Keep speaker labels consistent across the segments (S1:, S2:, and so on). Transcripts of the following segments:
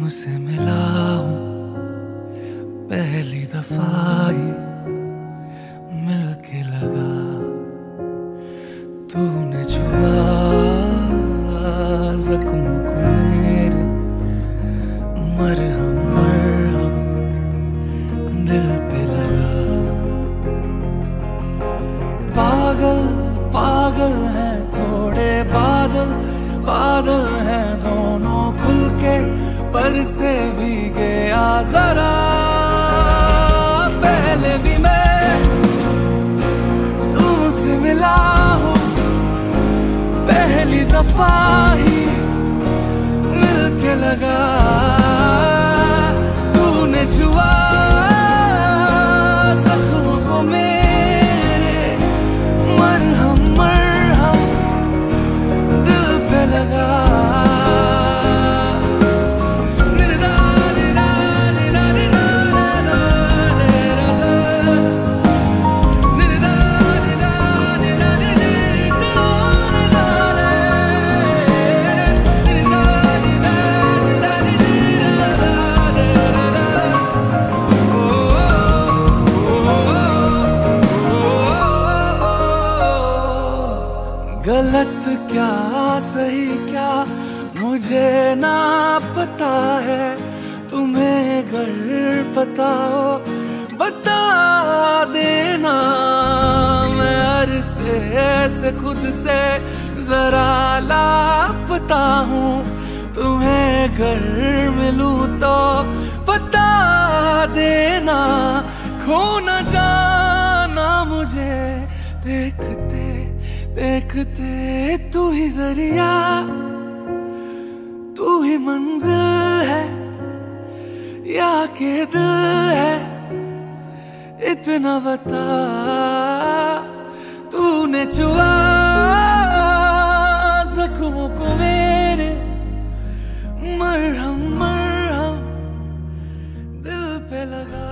S1: तुमसे मिला हूँ पहली दफा ही मिलके लगा, तूने छुआ जख्म को मेरे, मरहम मरहम दिल पे लगा। पागल पागल हैं थोड़े बादल, बादल हैं दोनों खुल के, पर से भीगे आ जरा। पहले भी मैं तुमसे मिला हूँ पहली दफा ही मिलके लगा, तूने छुआ जख्म को मेरे, मरहम मरहम दिल पे लगा। गलत क्या सही क्या मुझे ना पता है, तुम्हें अगर पता हो बता देना। मैं अरसे से खुद से जरा लापता हूँ, तुम्हें अगर मिलूं तो बता देना। खो न जाना मुझे देखते देखते, तू ही जरिया तू ही मंजिल है या के दिल है, इतना बता। तूने छुआ जख्मों को मेरे, मरहम मरहम दिल पे लगा।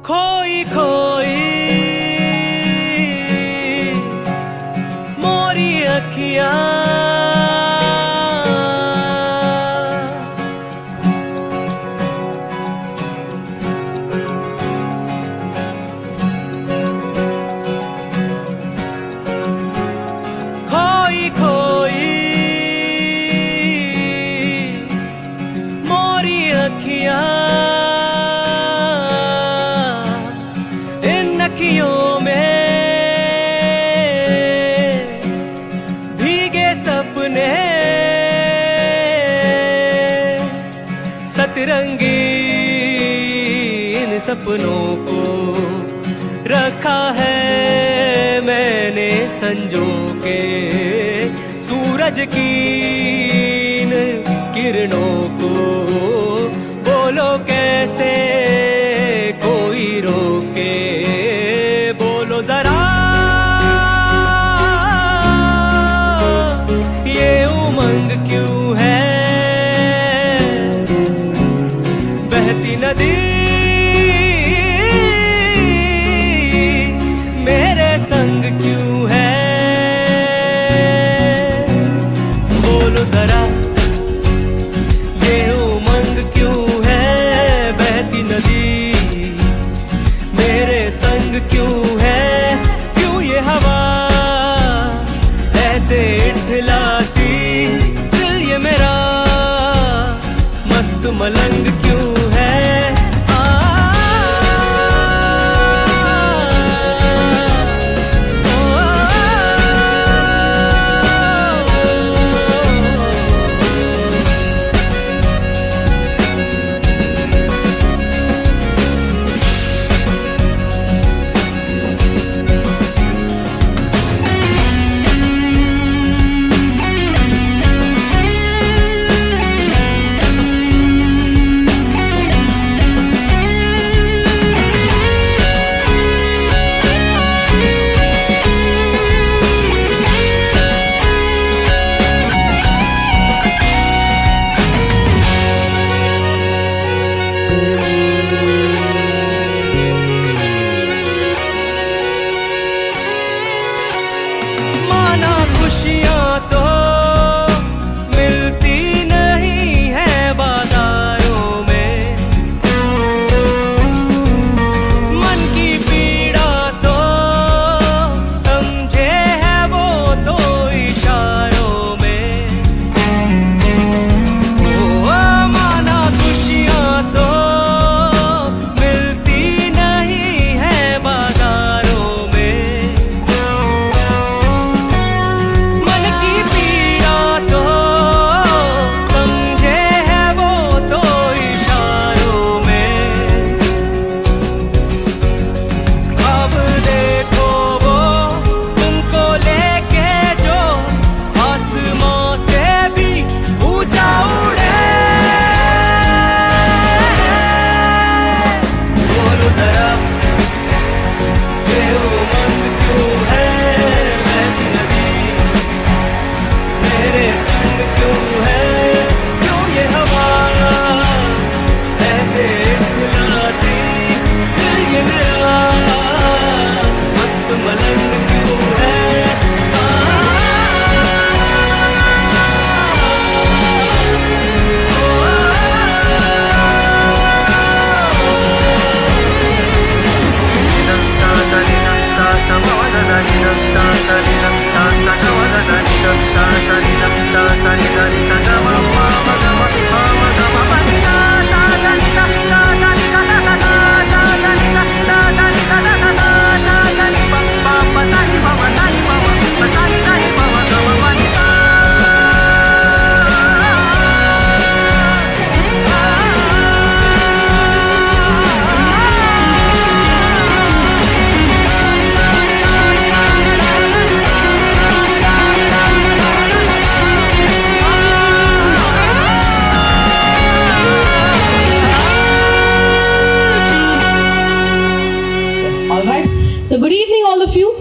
S1: खोई खोई मोरी अखियां, खोई खोई मोरी अखियां, अखियों में भीगे सपने, सतरंगी इन सपनों को रखा है मैंने संजो के। सूरज की इन किरणों को बोलो कैसे कोई रोके, बहती नदी मेरे संग क्यों है, बोलो जरा ये उमंग क्यों है। बहती नदी मेरे संग क्यों है, क्यों ये हवा ऐसे इठलाती, दिल ये मेरा मस्त मलंग क्यों है।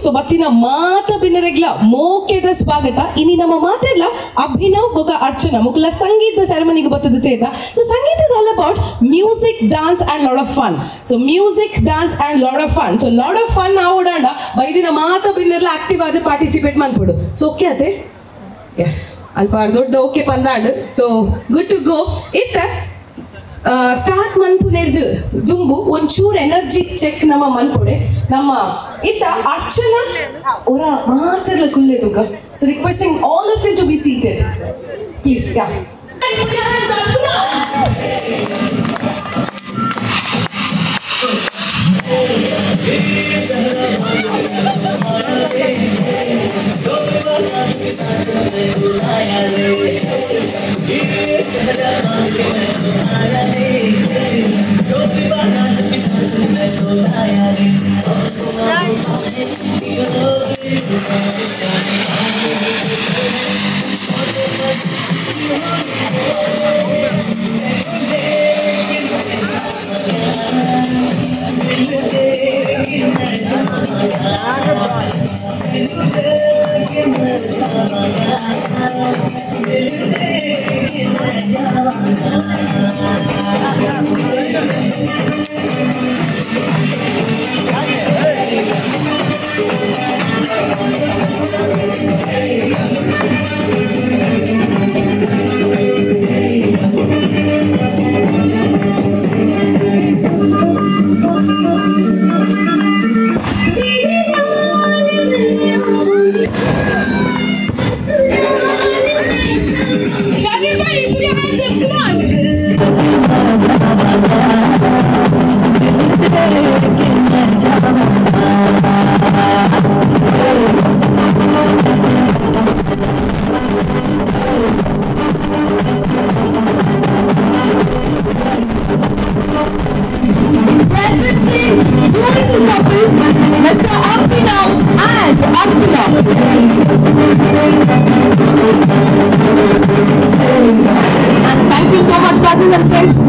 S2: ಸೊ ಬತ್ತಿನ ಮಾತ ಬಿನ್ನರೆಗ್ಲ ಮೋಕೆದ ಸ್ವಾಗತ ಇನಿ ನಮ್ಮ ಮಾತೆಲ್ಲ ಅಭಿನವ್ ಬೊಕ ಅರ್ಚನಾ ಮುಕುಲ ಸಂಗೀತ ಸೆರೆಮನಿಗೆ ಬತ್ತದ ಸೇತ. So Sangeet is all about music dance and lot of fun. So music dance and lot of fun. So lot of fun ನಾವು ಓಡಾಂಡ ಬೈದಿನ ಮಾತ ಬಿನ್ನರ್ಲ ಆಕ್ಟಿವ್ ಆದ ಪಾರ್ಟಿಸಿಪೇಟ್ ಮಾಡ್ಬಿಡು. ಸೊ ಓಕೆ ಅದೇ ಎಸ್ ಅಲ್ಪ ದೊಡ್ಡ ಓಕೆ ಪಂದಾಂಡ್. So good to go. ಇತ್ತ ಸ್ಟಾರ್ಟ್ ಮನ್ಪು ನಡೆದು ದುಂಬು ಒಂಚೂರು ಎನರ್ಜಿ ಚೆಕ್ ನಮ್ಮ ಮನ್ಪೊಡೆ ನಮ್ಮ ಇತ್ತ ಅರ್ಚನಾ ಅವರ ಮಾತೆಲ್ಲ ಕುಲ್ಲೆ ತುಕ. So requesting all of you to be seated please. Yeah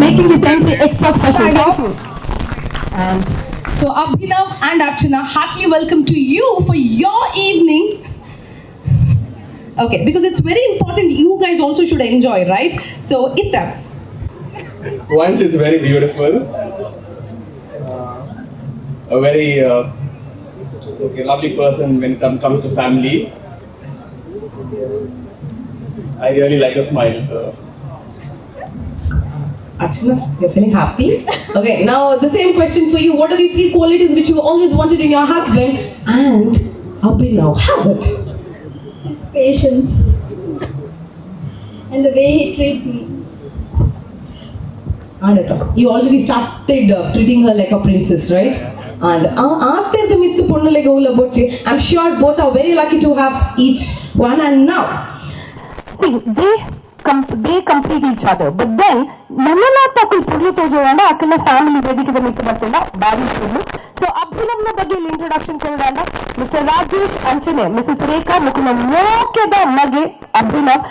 S2: making this entry extra special. Thank you. And so Abhinav and Archana, heartily welcome to you for your evening. Okay, because it's very important you guys also should enjoy, right? So Ita.
S3: Once is very beautiful. A very lovely person when it comes to family. I really like a smile. So.
S2: Archana, you're feeling happy? Okay, now the same question for you. What are the 3 qualities which you always wanted in your husband and Abhinav has it?
S4: His patience and the way he treats me.
S2: Anita, you already started treating her like a princess, right? And after the mittu ponnu like ola bochi, I'm sure both are very lucky to have each one. And now,
S5: see, they complete each other. But then, Nanalata kul purlu tojanda akala family vedikida mittu bartilla bari purlu. So Abhinavna ಬಗ್ಗೆ introduction ಕೊಡೋಣ. Mr. Rajesh Anchane, Mrs. Rekha Mukul ಮೋಕೆದ ಮಗೆ ಅಭಿನವ್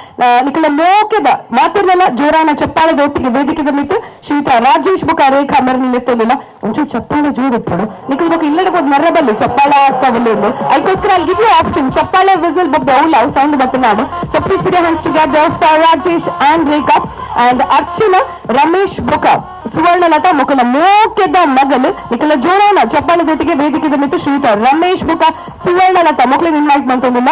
S5: ನಿಕಲ ಮೋಕೆದ ಮಾತಿರಲ್ಲ ಜೋರಾನ ಚಪ್ಪಾಳೆ ಒಟ್ಟಿಗೆ ವೇದಿಕೆದ ಮಿತ್ತು ಶ್ರೀಯುತ ರಾಜೇಶ್ ಬುಕ ರೇಖಾ ಮರನಿಲೆತ್ತಲಿಲ್ಲ ಒಂಚೂರು ಚಪ್ಪಾಳೆ ಜೋಡಿಟ್ಟೋಡು ನಿಕಲ್ ಬುಕ ಇಲ್ಲಡಬಹುದು ಮರದಲ್ಲಿ ಚಪ್ಪಾಳೆ ಹಾಕವಲ್ಲಿ ಅದಕ್ಕೋಸ್ಕರ ಅಲ್ಲಿ ಗಿವ್ ಯು ಆಪ್ಷನ್ ಚಪ್ಪಾಳೆ ವಿಸಿಲ್ ಬುಕ್ ಔಲ್ ಸೌಂಡ್ ಬರ್ತನಾಡು. So please put your hands together for Rajesh and Rekha and Archana Ramesh Buka ಸುವರ್ಣಲತಾ Mukul ಮೋಕೆದ ಮಗಲು ನಿಕಲ ಜೋರಾನ ಚಪ್ಪಾಳೆ ಜೊತೆಗೆ ವೇದಿಕೆದ ಮಿತ್ತು ಶ್ರೀಯುತ ರಮೇಶ್ ಬುಕ ಸುವರ್ಣಲತಾ ಮಕ್ಕಳಿಗೆ ಇನ್ವೈಟ್ ಮಾಡ್ತೊಂದಿಲ್ಲ.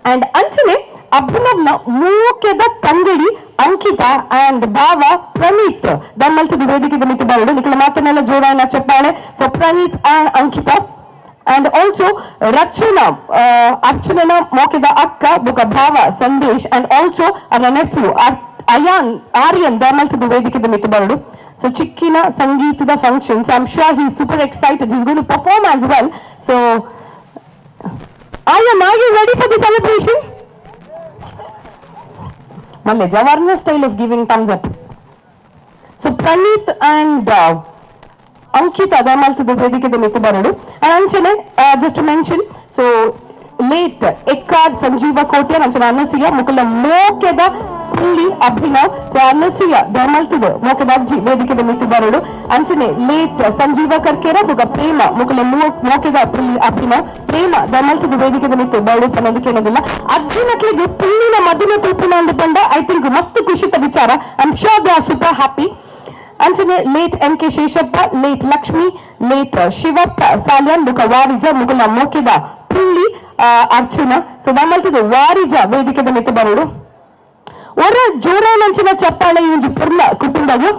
S5: ಅಂಡ್ ಅಂಚನೆ ಅಭಿನವ್ನ ಮೂಕೆದ ತಂಗಡಿ ಅಂಕಿತಾ ಅಂಡ್ ಭಾವ ಪ್ರಣೀತ್ ದಮ್ಮಲ್ತಿದ್ದು ವೇದಿಕೆದ ಮಿತ್ತು ಬರಡು ನಿಕಲ ಮಾತನ್ನೆಲ್ಲ ಜೋರಾನ ಚಪ್ಪಾಳೆ for Praneeth and Ankita. And also Rachana, Archana mokida akka buka bhava Sandesh and also our nephew Aryan damaltidu vedikida mittu barudu. So chikkina sangeetida function, so I'm sure he's super excited, he's going to perform as well. So are you ready for the celebration? Malle Javarna style of giving thumbs up. So Pranit and Ankita damaltidu vedikida mittu barudu. And Anchane, just to mention, so late Ekkad Sanjeeva Kotiya Anchana Anasuya Mukula Mokeda Pulli Abhinav. So Anasuya damaltidu Mokeda Ajji vedikida mittu barudu. Anchane late Sanjeeva Karkera Buka Prema Mukula Mokeda Pulli Abhinav. Prema damaltidu vedikida mittu barudu ಅನ್ನೋದಕ್ಕೆ ಏನೋದಿಲ್ಲ. ಅಜ್ಜಿ ಮಕ್ಕಳಿಗೆ ಪುಲ್ಲಿನ ಮದುವೆ ತೂಪಿನ ಅಂದುಕೊಂಡ I think ಮಸ್ತ್ ಖುಷಿತ ವಿಚಾರ. I am sure they are super happy. Anchane late M.K. Sheshappa, late Lakshmi, late Shivappa, Salyan, Buka Varija, Mugula Mokida, Pulli, Archana. So damaltidu Varija ವೇದಿಕೆದ ಮಿತ್ತು ಬರೋಡು. ಒರ ಜೋರಾನ ಅಂಚಿನ ಚಪ್ಪಾಳೆ ಇವಂಜಿ ಪುರ್ಲ ಕುಟುಂಬಗೆ.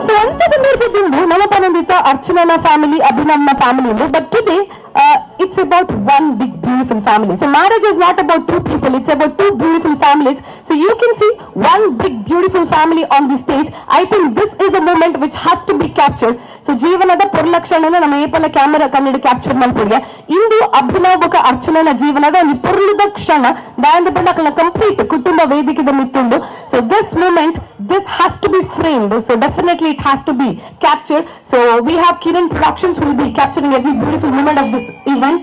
S5: So ಅಂತದ ನಿರ್ಬಂಧು ನಮ್ಮ ಪನಂದಿತ ಅರ್ಚನನ ಫ್ಯಾಮಿಲಿ ಅಭಿನವ್ನ ಫ್ಯಾಮಿಲಿ ಇಂದು. But today it's about one big beautiful family. So marriage is not about 2 people, it's about 2 beautiful families. So you can see one big beautiful family on the stage. I think this is a moment which has to be captured. So ಜೀವನದ ಪುರ್ಲಕ್ಷಣನ ನಮ್ಮ ಏಪಲ camera Kannada capture ಮಾಡ್ಕೊಡ್ಗೆ. ಇಂದು ಅಭಿನವ್ ಬುಕ ಅರ್ಚನನ ಜೀವನದ ಒಂದು ಪುರ್ಲದ ಕ್ಷಣ ದಾಯಂದ ಬಣ್ಣಕಲ complete ಕುಟುಂಬ ವೇದಿಕೆದ ಮಿತ್ತುಂಡು. So this moment, this has to be framed. So definitely it has to be captured. So we have Kiran Productions who will be capturing every beautiful moment of this event.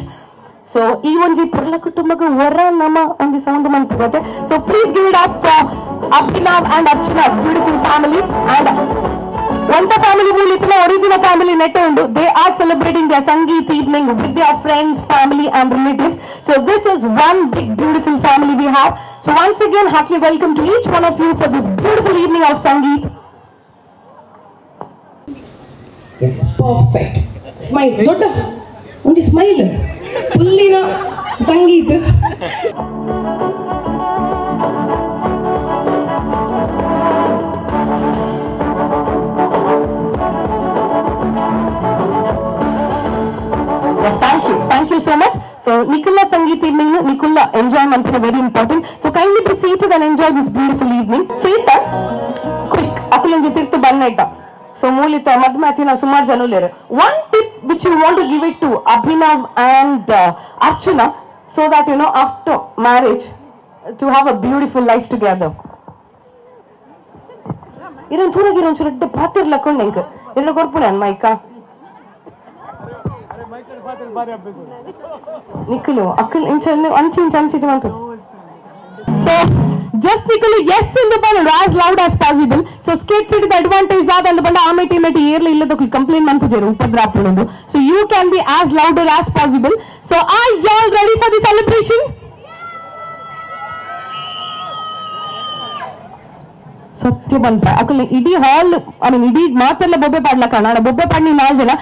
S5: So ಈ ಒಂಜಿ ಪುರ್ಲ ಕುಟುಂಬಕ್ಕೆ ವರ ನಮ್ಮ ಒಂಜಿ sound ಮಾಡ್ತಿರುತ್ತೆ. So please give it up for Abhinav and Archana's beautiful family. And one family who is the original family net undu. They are celebrating their Sangeet evening with their friends, family and relatives. So this is one big beautiful family we have. So once again heartily welcome to each one of you for this beautiful evening of Sangeet.
S2: it's perfect. Smile, ದೊಡ್ಡ ಒಂದು smile ಪುಲ್ಲಿನ Sangeet. Thank you so much. So Nikula Sangeet evening, Nikula enjoyment is very important. So kindly be seated and enjoy this beautiful evening. So ita quick akulange tirtu bannetta. So ಮೂಲಿತ ಮಧ್ಮಾತಿನ ಸುಮಾರು ಜನರು. One tip which you want to give it to Abhinav and Archana so that you know after marriage to have a beautiful life together. Iran thuragiran churette patir lakonde enka. Illa korpune maica.
S5: Nikulu, akil inchal anchi. So just Nikulu, yes in the band as loud as possible. So skate city the advantage that and the band army team at yearly illa the complaint man pujeru upadrapundu. So you can be as louder as possible. So are y'all ready for the celebration? Satya banta akil idi hall idi maatalla bobbe padla kannada bobbe padni 4 jana.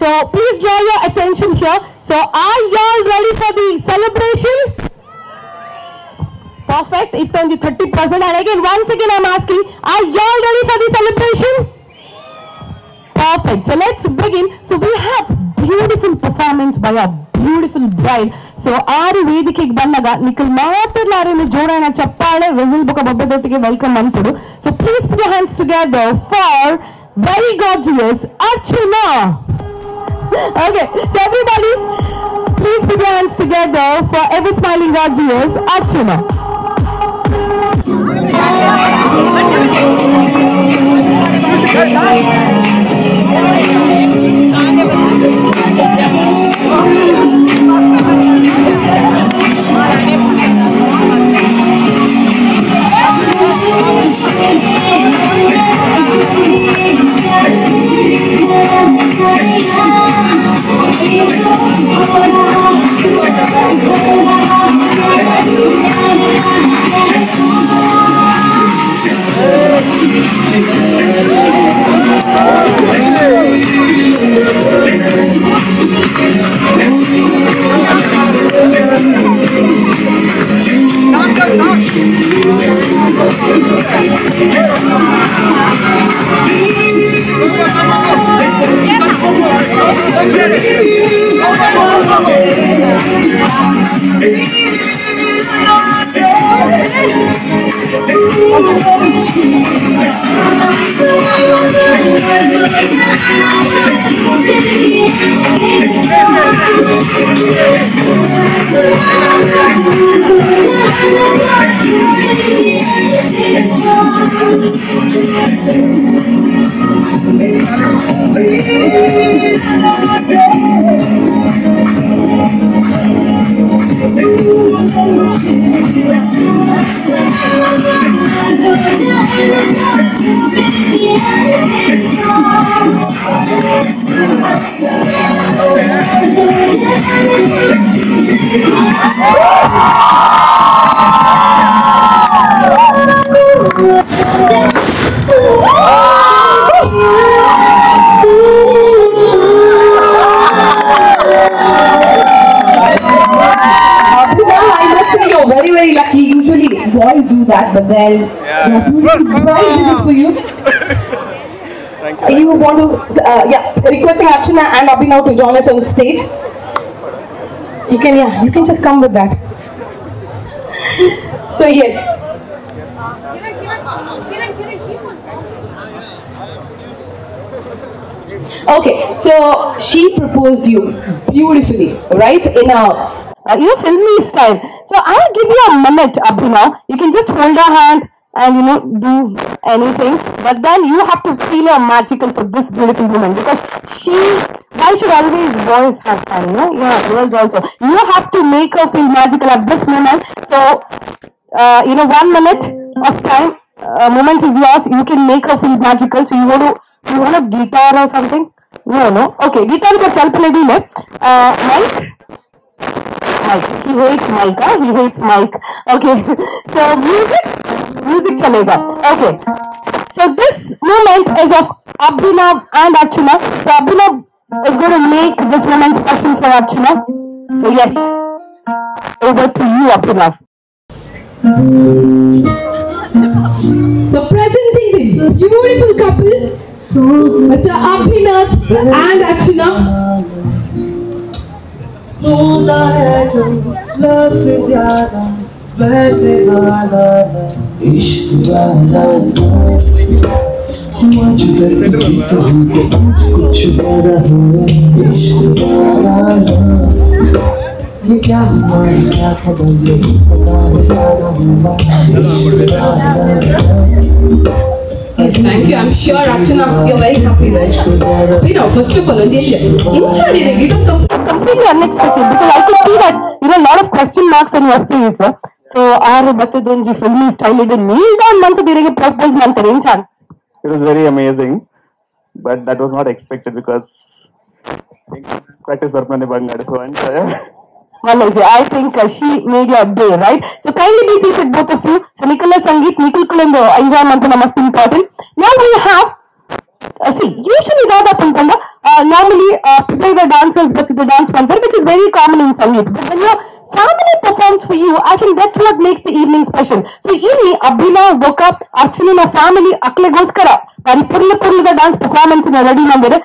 S5: So please draw your attention here. So are y'all ready for the celebration? Perfect. It's only 30%. And again, once again, I'm asking, are y'all ready for the celebration? Perfect. So let's begin. So we have beautiful performance by a beautiful bride. So Ari Vedikig Bannaga, Nikul Matarlarinu Jodana Chappale, Vizil Boka Babadotike welcome Manpudu. So please put your hands together for very gorgeous Archana. Okay, so everybody, please put your hands together for ever smiling gorgeous Archana. Boys do that, but then bride did it for you.
S3: Thank you.
S2: You want to, requesting Archana and Abhinav to join us on stage. You can just come with that. So yes. Okay, so she proposed you beautifully, right? In a
S5: filmy style. So I'll give you a minute, Abhinav. You can just hold her hand and do anything. But then you have to feel her magical for this beautiful woman, because why should always boys have fun, girls also. You have to make her feel magical at this moment. So 1 minute of time, moment is yours. You can make her feel magical. So you want a guitar or something? No. Okay, guitar ko chalpane dile. Mike. He hates mic. He hates mic. Okay. So music chalega. Okay. So this moment is of Abhinav and Archana. So Abhinav is going to make this moment special for Archana. So yes, over to you, Abhinav.
S2: So presenting this beautiful couple, Mr. Abhinav and Archana.
S1: Love se zyada वैसे वाला इश्क वाला मुझे कुछ वादा हुआ इश्क वाला ये क्या हुआ क्या खबर ये पता है सारा हुआ
S2: Yes, thank you. I'm sure, Archana, you're very happy, right? First of all, Ajay,
S5: unexpected because I could see that a lot of question marks on your face. So ಆರು ಬತ್ತದೊಂಜಿ ಫಿಲ್ಮಿ ಸ್ಟೈಲ್ ಇದೆ kneel down month ಬೇರೆಗೆ propose ಮಾಡ್ತಾರೆ ಏನ್ ಚಾನ್?
S3: It was very amazing, but that was not expected because practice ಬರ್ಮನೆ ಬಂಗಾಡೆ so and
S5: Malaji, I think she made your day, right? So kindly be seated, both of you. So Nicola Sangeet, Nikil Kulendo, enjoyment is most important. Now we have, see, usually normally play the dancers but the dance mantra, which is very common in Sangeet. But when your family performs for you, I think that's what makes the evening special. So ಇಲ್ಲಿ Abhinav ಬೋಕ Archana family ಅಕ್ಲೆಗೋಸ್ಕರ ಪರಿಪೂರ್ಣ dance performance in ready ಮಾಡಿದ್ರೆ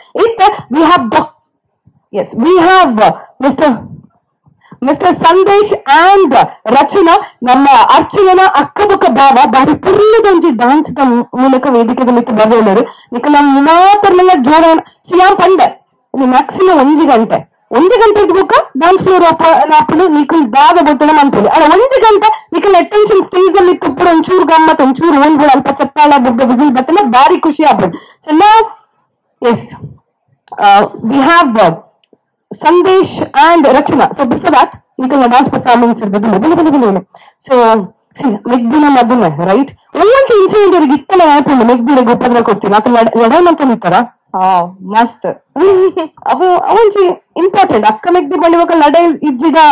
S5: we have Mr. Sandesh and Rachana ನಮ್ಮ ಅರ್ಚನನ ಅಕ್ಕಬುಕ್ಕ ಭಾವ ಬಾರಿ ಪುರ್ಲದೊಂಜಿ dance ಮೂಲಕ ವೇದಿಕೆದಲ್ಲಿ ಬರಲಿದ್ದಾರೆ ನಿಕ ನಮ್ಮ ಮಾತ್ರನೆಲ್ಲ ಜೋರ ಸಿಯಾಂ ಪಂಡೆ ಮ್ಯಾಕ್ಸಿಮಮ್ 1 ಗಂಟೆ ಬುಕ್ಕ ಡಾನ್ಸ್ ಫ್ಲೋರ್ ಆಪಲು ನಿಖಲ್ ದಾದ ಬೊತ್ತನ ಅಂತೇಳಿ ಅಲ್ಲ 1 ಗಂಟೆ ನಿಖಲ್ ಅಟೆನ್ಷನ್ ಸ್ಟೇಜ್ ಅಲ್ಲಿ ತುಪ್ಪು ಒಂಚೂರು ಗಮ್ಮತ್ ಒಂಚೂರು ಓನ್ಗಳು ಅಲ್ಪ ಚಪ್ಪಾಳ ಬುಡ್ಡ ವಿಸಿಲ್ ಬತ್ತನ ಬಾರಿ ಖುಷಿ ಆಗ್ಬೋದು ಸೊ ನಾವು yes we have Sandesh and Rachana. So before that, you can dance performance at the So, see, Megdina Maduna, right? One incident is gittala happen. Megdina Gopadra Kotti. Not Lada Mantanitara. Oh, master. Avanchi important. Akka Megdi Bandivaka Lada Ijida.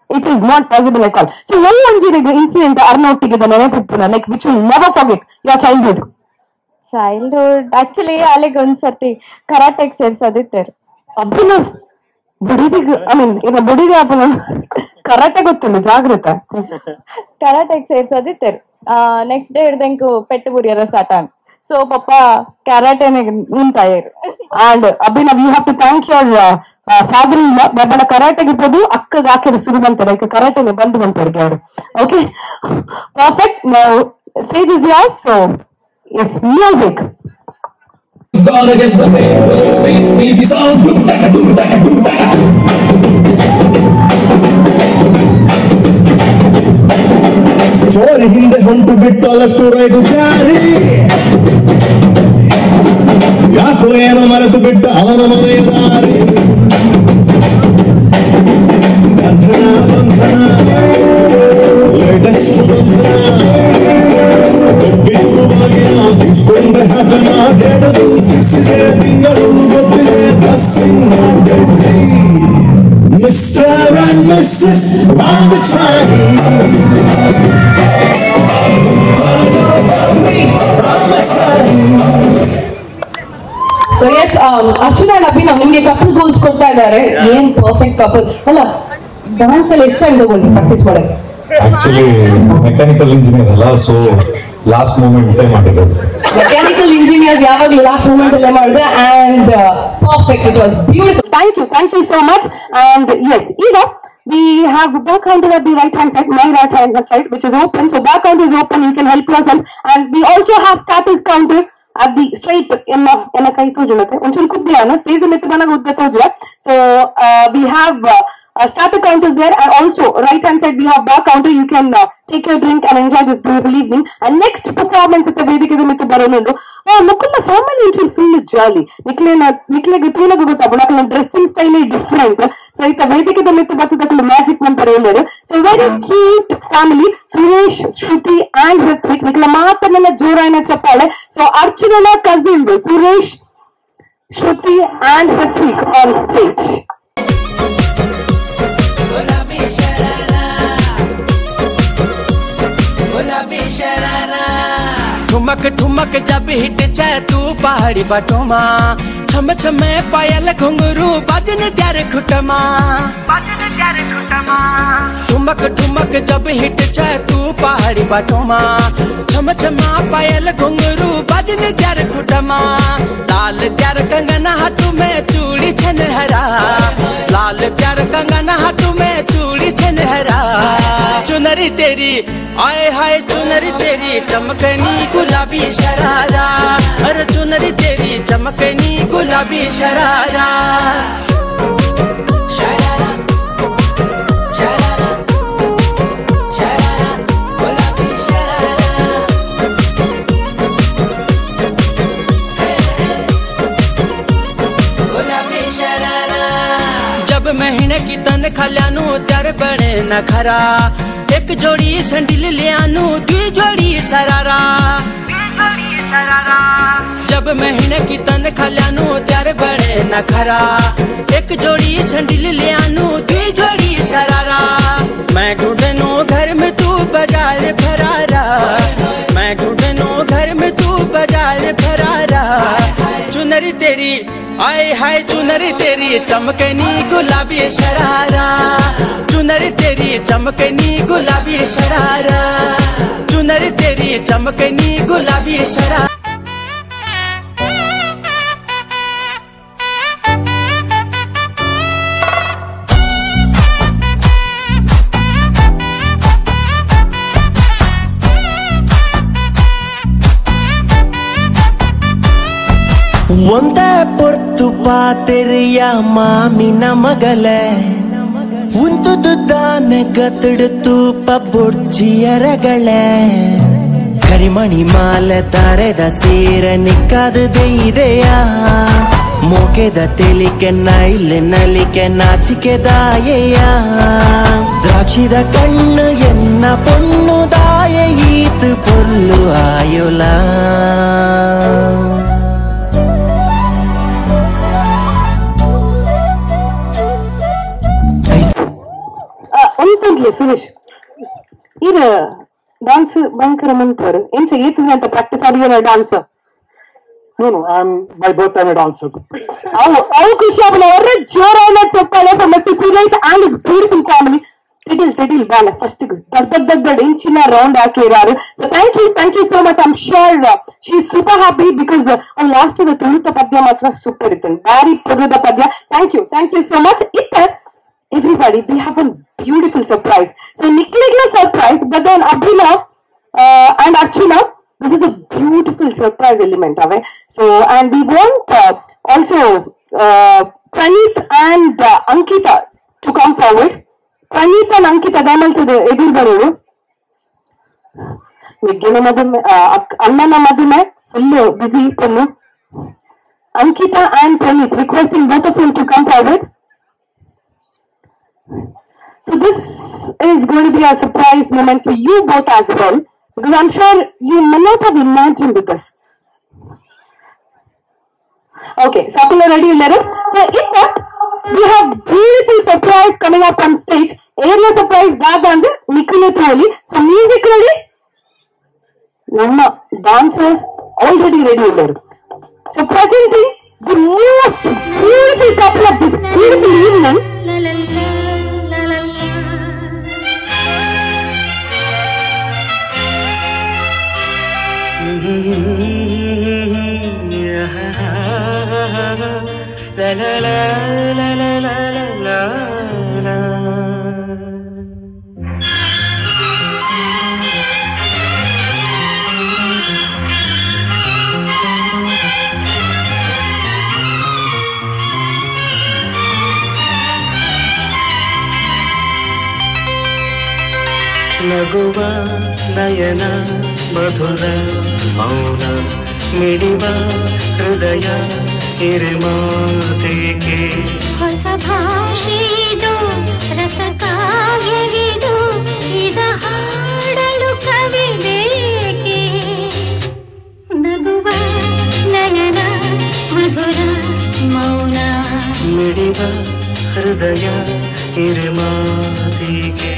S5: It is not possible at all. So one incident are not together. Like which you will never forget your childhood.
S4: Actually, Alec Unsati karate exercise.
S5: Abhinav. ಬುಡಿದಿಗೆ I mean ಈಗ ಬುಡಿಗೆ ಆಪನ karate ಗೊತ್ತಿಲ್ಲ ಜಾಗೃತ
S4: karate exercise ಇತ್ತೇರು next day ಹಿಡ್ದಂಕು ಪೆಟ್ಟು ಬುರಿಯರ ಸ್ಟಾರ್ಟ್ ಆನ್ ಸೊ ಪಪ್ಪ ಕರಾಟೆನೆ ನಿಂತಾಯರು
S5: and Abhinav you have to thank your father in law ಬಡ ಕರಾಟೆಗೆ ಹೋದು ಅಕ್ಕಗೆ ಹಾಕಿದ ಶುರು ಬಂತಾರೆ ಈಗ ಕರಾಟೆಗೆ ಬಂದು ಬಂತಾರೆ ಅವರು okay perfect now stage is yours so yes music
S1: Gonna get the baby sound boom taka boom taka boom taka ಚೋರಿ ಹಿಂದೆ ಹೊಂಟು ಬಿಟ್ಟು ಲೆಫ್ಟ್ ರೈಟ್ ಜಾರಿ ಯಾಕೋ ಏನೋ ಮರೆತು ಬಿಟ್ಟು ಅವನ ಮನೆಯ ದಾರಿ ಬಂಧನ ಬಂಧನ ಲೇಟೆಸ್ಟ್ ಬಂಧನ ಬಿಟ್ಟು ಬಾಗಿನ ಇಸ್ಕೊಂಡೆ ಹಠನ ಕೆಡದು ಸಿಕ್ಕಿದೆ ತಿಂಗಳು ಗೊತ್ತಿದೆ ಬ್ಲಸ್ಸಿಂಗ್ ಗಡ್ಡಿ mister and missus on the train
S2: So yes, Archana and Abhinav ನಿಮಗೆ ಕಪಲ್ ಗೋಲ್ಸ್ ಕೊಡ್ತಾ ಇದ್ದಾರೆ ಏನ್ ಪರ್ಫೆಕ್ಟ್ ಕಪಲ್ ಅಲ್ಲ ಡಾನ್ಸ್ ಅಲ್ಲಿ ಎಷ್ಟು ಟೈಮ್ ತಗೊಂಡ್ರಿ ಪ್ರಾಕ್ಟೀಸ್ ಮಾಡಕ್ಕೆ
S6: ಆಕ್ಚುಲಿ ಮೆಕ್ಯಾನಿಕಲ್ ಇಂಜಿನಿಯರ್ ಅಲ್ಲ ಸೊ ಲಾಸ್ಟ್ ಮೂಮೆಂಟ್ ಮಾಡಿರೋದು
S2: ಮೆಕ್ಯಾನಿಕಲ್ ಇಂಜಿನಿಯರ್ಸ್ ಯಾವಾಗಲೂ ಲಾಸ್ಟ್ ಮೂಮೆಂಟ್ ಅಲ್ಲೇ ಮಾಡಿದ್ರೆ and perfect it was beautiful
S5: thank you so much and yes ಈಗ we have back counter at the right hand side, my right hand side, which is open. So back counter is open, you can help yourself. And we also have status counter at the straight in a kai tojulate onchun kuddiyana stage metti banaga udda tojula. So we have starter counters there, and also right hand side we have bar counter. You can take your drink and enjoy this beautiful evening. And next performance at the vedikada metti baronundo mukkulla family into full jolly nikle toonaga gotta dressing style is different. So ita vedikada metti battadakku magic ನಂತರ ಎಲ್ಲರು. So very cute family, Suresh, Shruti and Hrithik. nikle ಮಾತನೆಲ್ಲ ಜೋರಾಯಿನ ಚಪ್ಪಾಳೆ. So Archana cousins Suresh, Shruti and Hrithik on stage.
S1: ठुमक ठुमक जब hit जाए तू पहाड़ी बटोमा छम छमे पायल घुंगरू बजन त्यार खुटमा ठुमक ठुमक जब हिट जाए तू पहाड़ी बटोमा छम छमा पायल घुंगरू बजन त्यार खुटमा लाल त्यार कंगन हाथ में चूड़ी छनहरा लाल त्यार कंगन हाथ में चूड़ी छनहरा चुनरी तेरी आए हाय चुनरी तेरी चमकनी गुलाबी शरारा अरे चुनरी तेरी चमकनी गुलाबी शरारा शरारा शरारा शरारा गुलाबी शरारा गुलाबी शरारा जब महीने की तन खाल्यानू त्यार बड़े न खरा एक जोड़ी संडिल लियानू दुई जोड़ी सरारा जब महीने की तन खाल्यानू त्यार बड़े न खरा एक जोड़ी संडिल लियानू दुई जोड़ी सरारा मैं ढूंढनू घर में तू बाजार फरारा मैं ढूंढनू घर में तू बाजार फरारा चुनरी तेरी आए हाय चुनरी तेरी चमकनी गुलाबी शरारा चुनरी तेरी चमकनी गुलाबी शरारा चुनरी तेरी चमकनी गुलाबी शरारा
S7: ಒಂದೇ ಪೊರ್ತು ಪಾತೆರಿಯ ಮಾಮಿನ ಮಗಲೆ ಉಂತುದಾನೆ ಗತುಡುತ್ತು ಪಬ್ಬುರ್ಜಿಯರಗಳೇ ಕರಿಮಣಿ ಮಾಲೆ ತಾರೆದ ಸೇರ ನಿಕ್ಕದೆ ಇದೆಯಾ ಮೋಕೆದ ತೆಲಿಕೆ ನೈಲೆ ನಲಿಕೆ ನಾಚಿಕೆ ದಾಯೆಯ ದ್ರಾಕ್ಷಿದ ಕಣ್ಣು ಎನ್ನ ಪೊಣ್ಣು ದಾಯ ಈತು ಪೊಲ್ಲು ಆಯುಲ
S5: ಅನ್ಕೊಂಡ್ಲಿ ಸುರೇಶ್ ಈಗ ಡಾನ್ಸ್ ಭಯಂಕರ ಮಂಟರು ಏನ್ ಏತದೆ ಅಂತ ಪ್ರಾಕ್ಟೀಸ್ ಆಡಿರೋ dance
S8: No, my birth time dancer.
S5: ಅವು ಖುಷಿ ಆಗಲ್ಲ ಅವ್ರೆ ಜೋರಾದ ಚಪ್ಪಾಳೆ from Suresh and is beautiful family ಟಿಡಿಲ್ ಬಾಲ ಫಸ್ಟ್ ದೊಡ್ಡ ಇಂಚಿನ ರೌಂಡ್ ಹಾಕಿರಾರು so thank you so much I am sure she is super happy because ಅವ್ನು ಲಾಸ್ಟ್ ತುಳುತ ಪದ್ಯ ಮಾತ್ರ ಸೂಪರ್ ಇತ್ತು ಬಾರಿ ಪುರದ ಪದ್ಯ ಥ್ಯಾಂಕ್ ಯು ಸೋ ಮಚ್ ಇತ್ತ everybody we have a beautiful surprise so Nikhil's surprise but then Abhinav and Archana this is a beautiful surprise element of it so and we want also Praneeth and Ankita to come forward Praneeth and Ankita damaltu edur barodu Nikhil madame annana madame full busy ponnu Ankita and Praneeth requesting both of you to come forward. So this is going to be a surprise moment for you both as well because I'm sure you may not have imagined this. Okay, so are ready, Lera? So in that we have beautiful surprise coming up on stage. Area surprise that and Nikhil Tholi. So music ready? Namma dancers already ready, Lera. So presenting the most beautiful couple of this beautiful evening.
S9: ನಗುವ ನಯನ ಮಧುರ ಮೌನ ಮಿಡಿವ ಹೃದಯ ಹಿರಿಮಾತೆಗೆ
S10: ಹೊಸ ಭಾಷೆಯಿದು ರಸಕಾವ್ಯವಿದು ಇದ ಹಾಡಲು ಕವಿ ಬೇಕೆ ನಗುವ ನಯನ ಮಧುರ ಮೌನ
S9: ಮಿಡಿವ ಹೃದಯ ಹಿರಿಮಾತೆಗೆ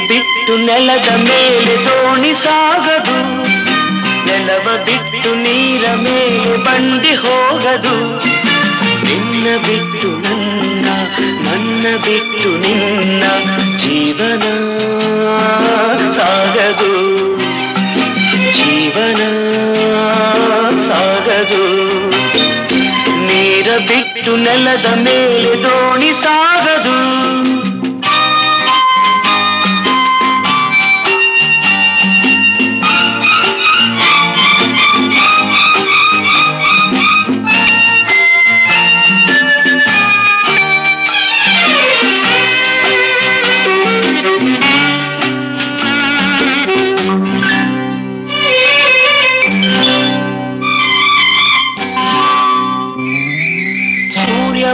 S9: ಬಿಟ್ಟು ನೆಲದ ಮೇಲೆ ದೋಣಿ ಸಾಗದು ನೆಲವ ಬಿಟ್ಟು ನೀರ ಮೇಲೆ ಬಂಡಿ ಹೋಗದು ನಿನ್ನ ಬಿಟ್ಟು ನನ್ನ ಬಿಟ್ಟು ನಿನ್ನ ಜೀವನ ಸಾಗದು ಜೀವನ ಸಾಗದು ನೀರ ಬಿಟ್ಟು ನೆಲದ ಮೇಲೆ ದೋಣಿ ಸಾಗದು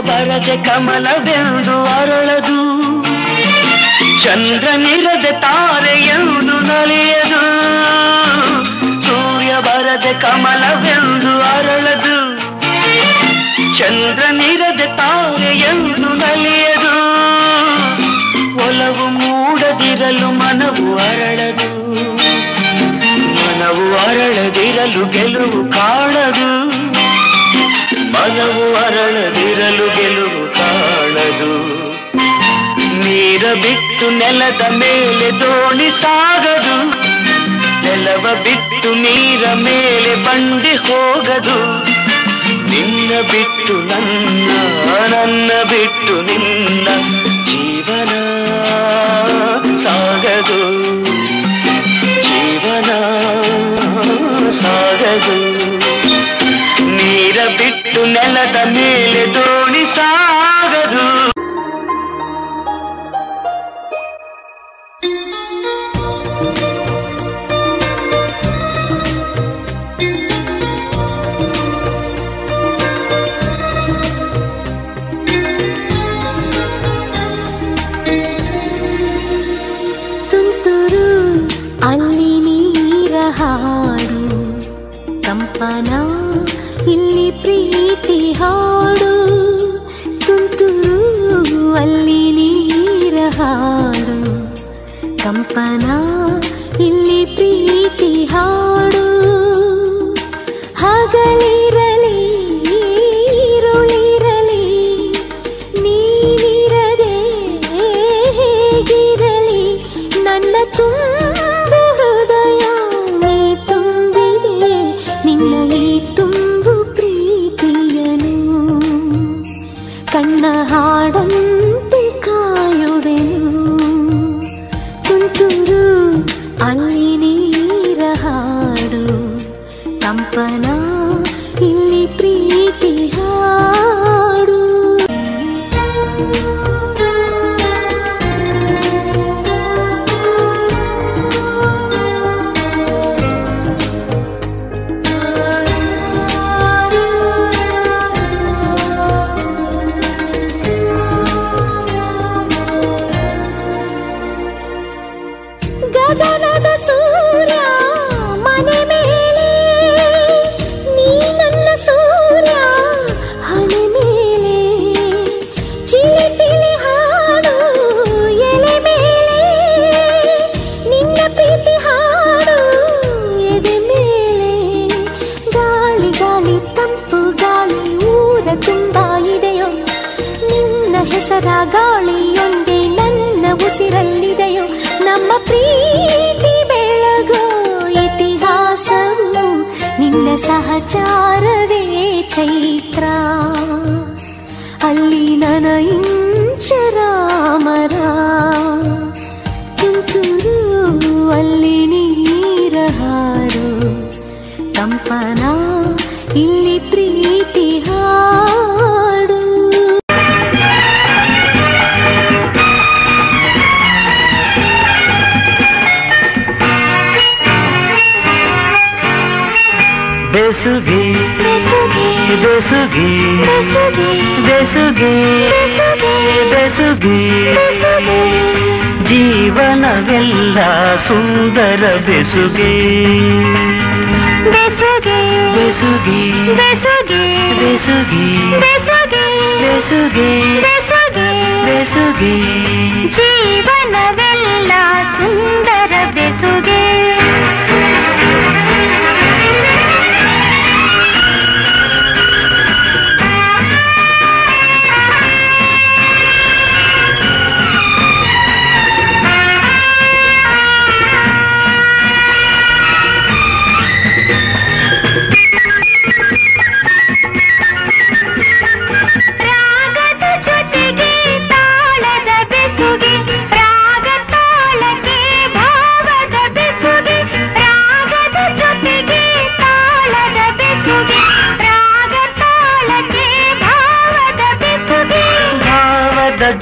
S9: ಬರದೆ ಕಮಲವೆಂದು ಅರಳದು ಚಂದ್ರನಿರದೆ ತಾರೆ ಎಂದು ನಲಿಯದು ಸೂರ್ಯ ಬರದೆ ಕಮಲವೆಂದು ಅರಳದು ಚಂದ್ರನಿರದೆ ತಾರೆ ಎಂದು ನಲಿಯದು ಒಲವು ಮೂಡದಿರಲು ಮನವು ಅರಳದು ಮನವು ಅರಳದಿರಲು ಗೆಲುವು ಕಾಣದು ಮನವು ಅರಳದಿರಲು ಗೆಲುವು ಕಾಣದು ನೀರ ಬಿಟ್ಟು ನೆಲದ ಮೇಲೆ ದೋಣಿ ಸಾಗದು ನೆಲವ ಬಿಟ್ಟು ನೀರ ಮೇಲೆ ಬಂಡಿ ಹೋಗದು ನಿನ್ನ ಬಿಟ್ಟು ನನ್ನ ಬಿಟ್ಟು ನಿನ್ನ ಜೀವನ ಸಾಗದು ಜೀವನ ಸಾಗದು ನೀರ ಬಿಟ್ಟು ನೆಲದ ಮೇಲೆ ದೋಣಿ ಸಾಗದು
S10: ತುಂತುರು ಅಲ್ಲಿ ನೀರ ಹಾಡು ಕಂಪನ ಇಲ್ಲಿ ಪ್ರೀತಿ ಹಾಡು ತುಂತುರು ಅಲ್ಲಿ ನೀರ ಹಾಡು ಕಂಪನ ಇಲ್ಲಿ ಪ್ರೀತಿ ಹಾಡು ಹಗಲಿರಲಿ ಈರುಳಿರಲಿ ನೀನಿರದೆ ಹೇಗಿರಲಿ ನನ್ನ ತುಂಬು ಹೃದಯ ನೀ ತುಂಬಿದೆ ನಿನ್ನ ಈ ತುಂಬು ಪ್ರೀತಿಯನು ಕಣ್ಣ ಹಾಡಂತೆ ಕಾಯುವೆನು ತುಂತುರು ಅಲ್ಲಿ ನೀರ ಹಾಡು ಕಂಪನ ಇಲ್ಲಿ ಪ್ರೀತಿ ಹಾಡು ಗಗನದ ಸೂರ್ಯ ಮನೆ ಮೇಲೆ ನೀ ನನ್ನ ಸೂರ್ಯ ಹಣೆ ಮೇಲೆ ಚಿಲಿಪಿಲಿ ಹಾಡು ಎಲೆ ಮೇಲೆ ನಿನ್ನ ಪ್ರೀತಿ ಹಾಡು ಎದೆ ಮೇಲೆ ಗಾಳಿ ಗಾಳಿ ತಂಪು ಗಾಳಿ ಊರ ತುಂಬ ಇದೆಯೋ ನಿನ್ನ ಹೆಸರ ಗಾಳಿಯೊಂದೇ ನನ್ನ ಉಸಿರಲ್ಲಿದೆಯೋ ನಮ್ಮ ಪ್ರೀತಿ ಬೆಳಗೋ ಇತಿಹಾಸವು ನಿನ್ನ ಸಹಚಾರವೇ ಚೈತ್ರ ಅಲ್ಲಿ ನನ ಇಂಚರಾಮರ ತುಂತುರು ಅಲ್ಲಿ ನೀರ ಹಾಡು ಕಂಪನ ಇಲ್ಲಿ ಪ್ರೀತಿ ಹಾಡು
S9: बेसुगी बेसुगी बेसुगी बेसुगी ಜೀವನವೆಲ್ಲ ಸುಂದರ ಬೆಸುಗೆ ಬೆಸುಗೆ ಬೆಸುಗಿ ಬೆಸುಗೆ ಬೆಸುಗಿ ಬೆಸುಗೆ ಬೆಸುಗೆ ಬೆಸುಗೆ ಬೆಸುಗೆ ಜೀವನವೆಲ್ಲ ಸುಂದರ ಬೆಸುಗೆ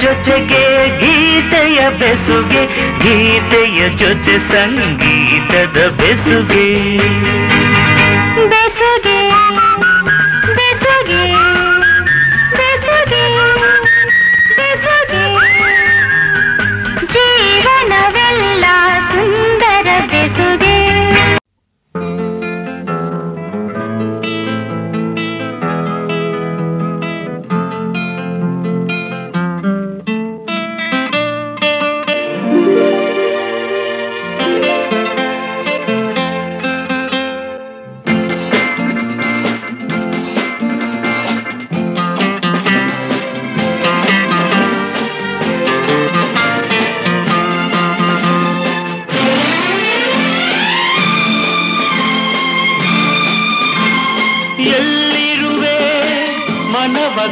S11: ಜೊತೆಗೆ ಗೀತೆಯ ಬೆಸುಗೆ, ಗೀತೆಯ ಜೊತೆ ಸಂಗೀತದ ಬೆಸುಗೆ.
S9: ಬೆಸುಗೆ ಬೆಸುಗೆ ಬೆಸುಗೆ ಬೆಸುಗೆ, ಜೀವನವೆಲ್ಲ ಸುಂದರ ಬೆಸುಗೆ.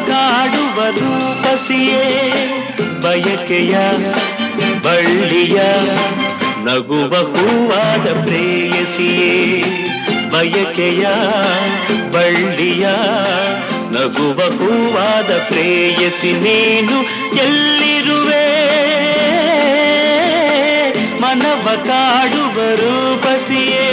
S11: ಕಾಡುವ ರೂಪಸಿಯೇ, ಬಯಕೆಯ ಬಳ್ಳಿಯ ನಗುವ ಹೂವಾದ ಪ್ರೇಯಸಿಯೇ, ಬಯಕೆಯ ಬಳ್ಳಿಯ ನಗುವ ಹೂವಾದ ಪ್ರೇಯಸಿ ನೀನು ಎಲ್ಲಿರುವೆ, ಮನವ ಕಾಡುವ ರೂಪಸಿಯೇ.